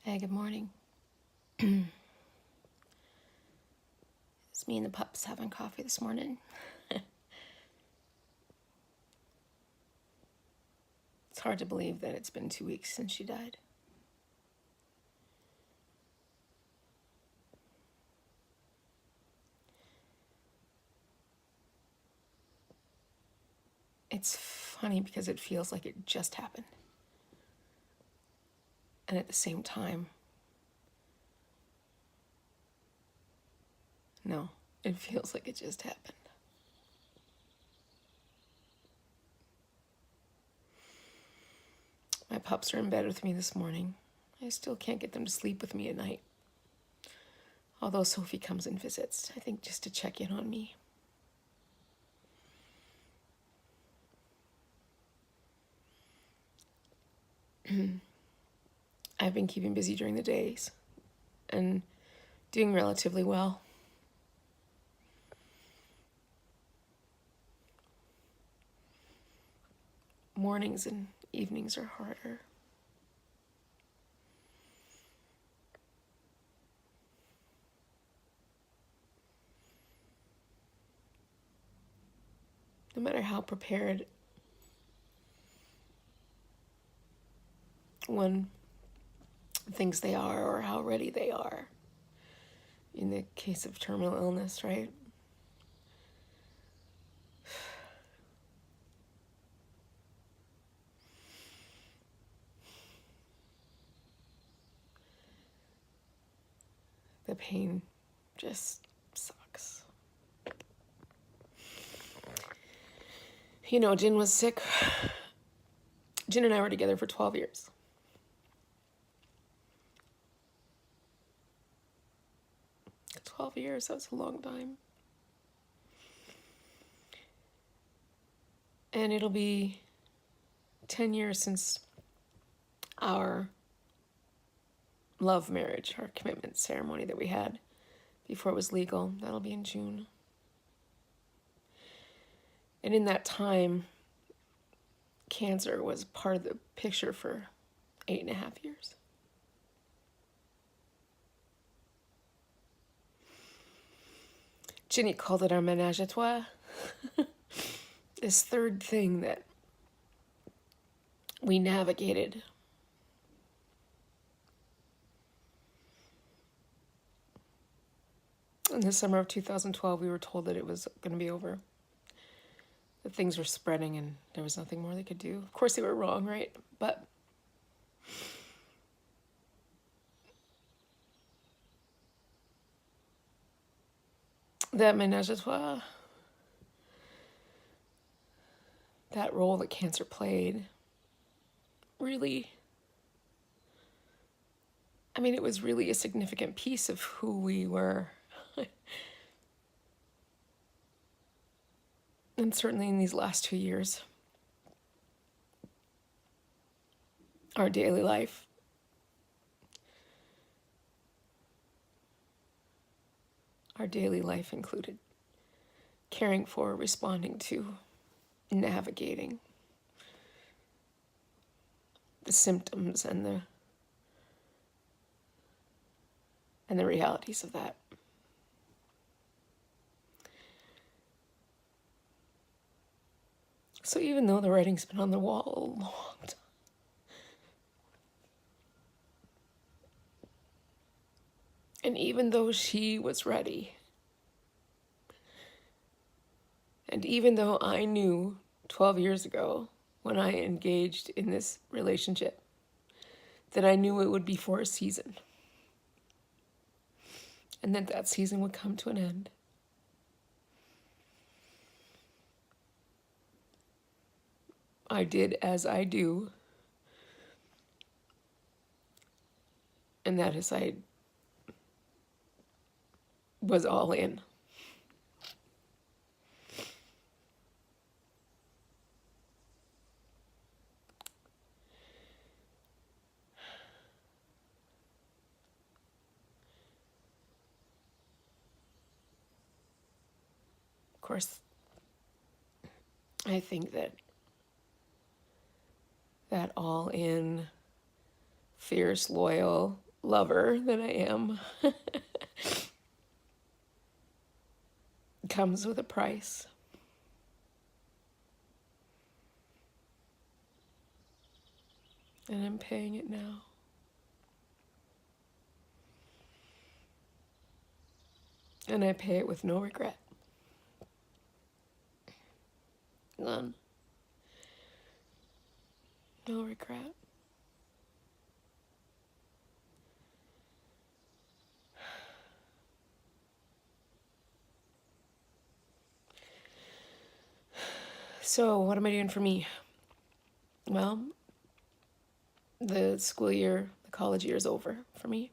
Hey, good morning. It's me and the pups having coffee this morning. It's hard to believe that it's been 2 weeks since she died. It's funny because it feels like it just happened. And at the same time, no, it feels like it just happened. My pups are in bed with me this morning. I still can't get them to sleep with me at night. Although Sophie comes and visits, I think just to check in on me. I've been keeping busy during the days and doing relatively well. Mornings and evenings are harder. No matter how prepared one thinks they are or how ready they are, in the case of terminal illness, right? The pain just sucks. You know, Jin was sick. Jin and I were together for 12 years. 12 years, that's a long time. And it'll be 10 years since our love marriage, our commitment ceremony that we had before it was legal. That'll be in June. And in that time, cancer was part of the picture for 8.5 years. Ginny called it our ménage à trois. This third thing that we navigated. In the summer of 2012, we were told that it was going to be over. That things were spreading and there was nothing more they could do. Of course, they were wrong, right? But that ménage à trois, that role that cancer played, really, I mean, it was really a significant piece of who we were. And certainly in these last 2 years, our daily life. Our daily life included caring for, responding to, navigating the symptoms and the realities of that. So even though the writing's been on the wall a long time, and even though she was ready, and even though I knew 12 years ago when I engaged in this relationship that I knew it would be for a season, and that season would come to an end, I did as I do, and that is I was all in. Of course, I think that all in, fierce, loyal, lover that I am comes with a price. And I'm paying it now. And I pay it with no regret. None. No regret. So, what am I doing for me? Well, the school year, the college year is over for me.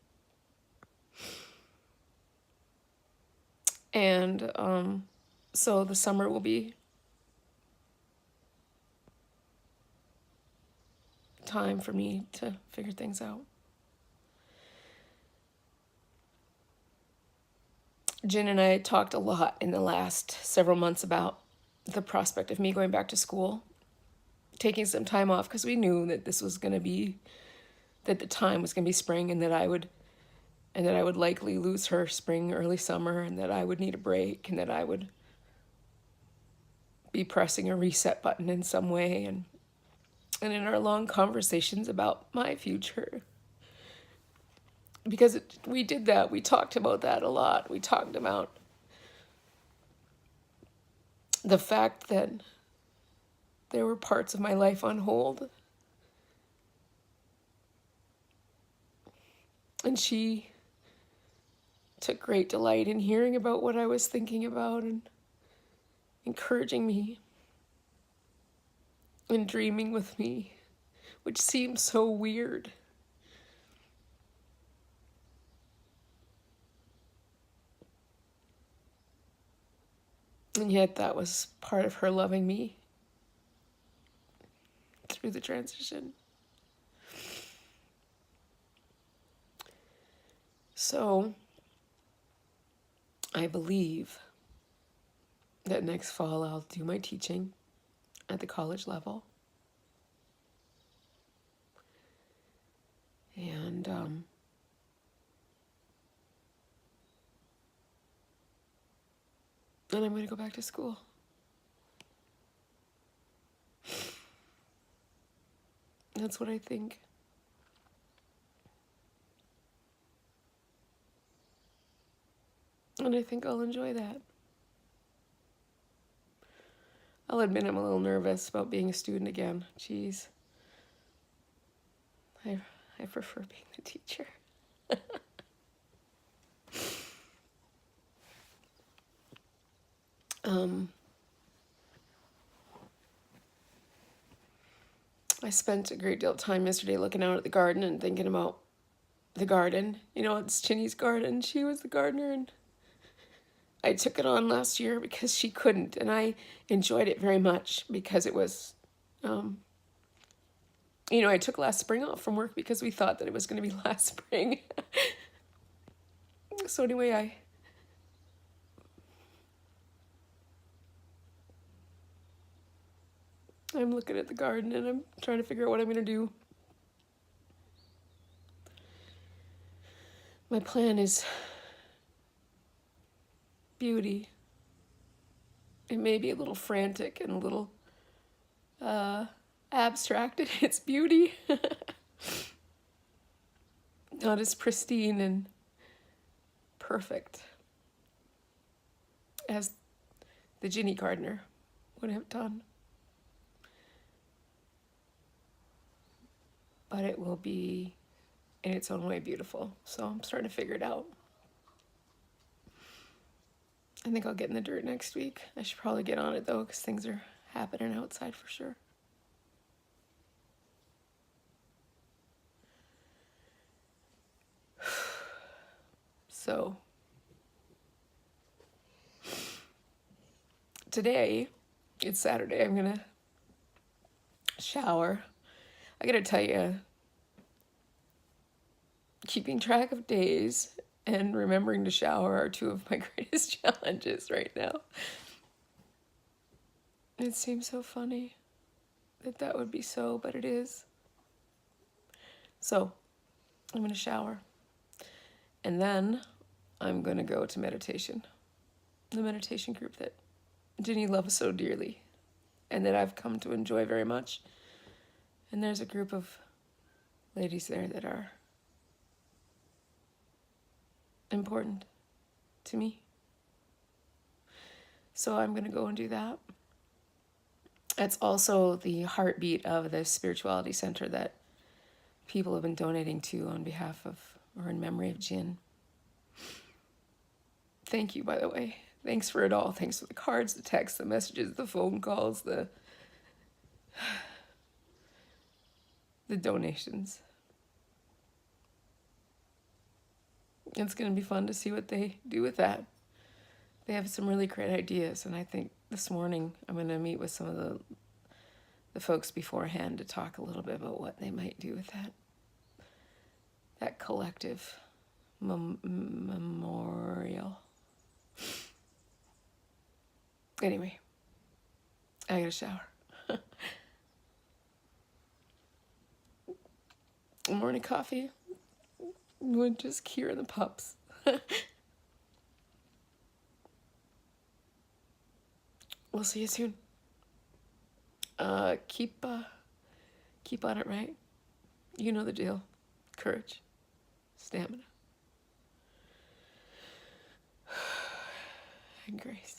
And so the summer will be time for me to figure things out. Jen and I talked a lot in the last several months about the prospect of me going back to school, taking some time off, because we knew that this was going to be, that the time was going to be spring, and that I would likely lose her spring, early summer, and that I would need a break, and that I would be pressing a reset button in some way. And in our long conversations about my future, because we did that, we talked about that a lot. We talked about the fact that there were parts of my life on hold. And she took great delight in hearing about what I was thinking about and encouraging me and dreaming with me, which seemed so weird. And yet that was part of her loving me through the transition. So I believe that next fall I'll do my teaching at the college level. And then I'm going to go back to school. That's what I think. And I think I'll enjoy that. I'll admit I'm a little nervous about being a student again. Jeez. I prefer being the teacher. I spent a great deal of time yesterday looking out at the garden and thinking about the garden. You know, it's Chinny's garden. She was the gardener, and I took it on last year because she couldn't, and I enjoyed it very much because it was, you know, I took last spring off from work because we thought that it was going to be last spring. So anyway, I'm looking at the garden and I'm trying to figure out what I'm going to do. My plan is beauty. It may be a little frantic and a little abstract in its beauty. Not as pristine and perfect as the Ginny gardener would have done. But it will be in its own way beautiful. So I'm starting to figure it out. I think I'll get in the dirt next week. I should probably get on it though, because things are happening outside for sure. So today, it's Saturday, I'm gonna shower. I gotta tell you, keeping track of days and remembering to shower are two of my greatest challenges right now. It seems so funny that would be so, but it is. So, I'm gonna shower. And then I'm going to go to meditation, the meditation group that Ginny loves so dearly and that I've come to enjoy very much. And there's a group of ladies there that are important to me. So I'm going to go and do that. It's also the heartbeat of the spirituality center that people have been donating to on behalf of, or in memory of Jin. Thank you, by the way. Thanks for it all. Thanks for the cards, the texts, the messages, the phone calls, the donations. It's going to be fun to see what they do with that. They have some really great ideas, and I think this morning I'm going to meet with some of the folks beforehand to talk a little bit about what they might do with that collective memorial. Anyway, I got a shower. Morning coffee. We're just curing the pups. We'll see you soon. Keep on it, right? You know the deal. Courage, stamina, and grace.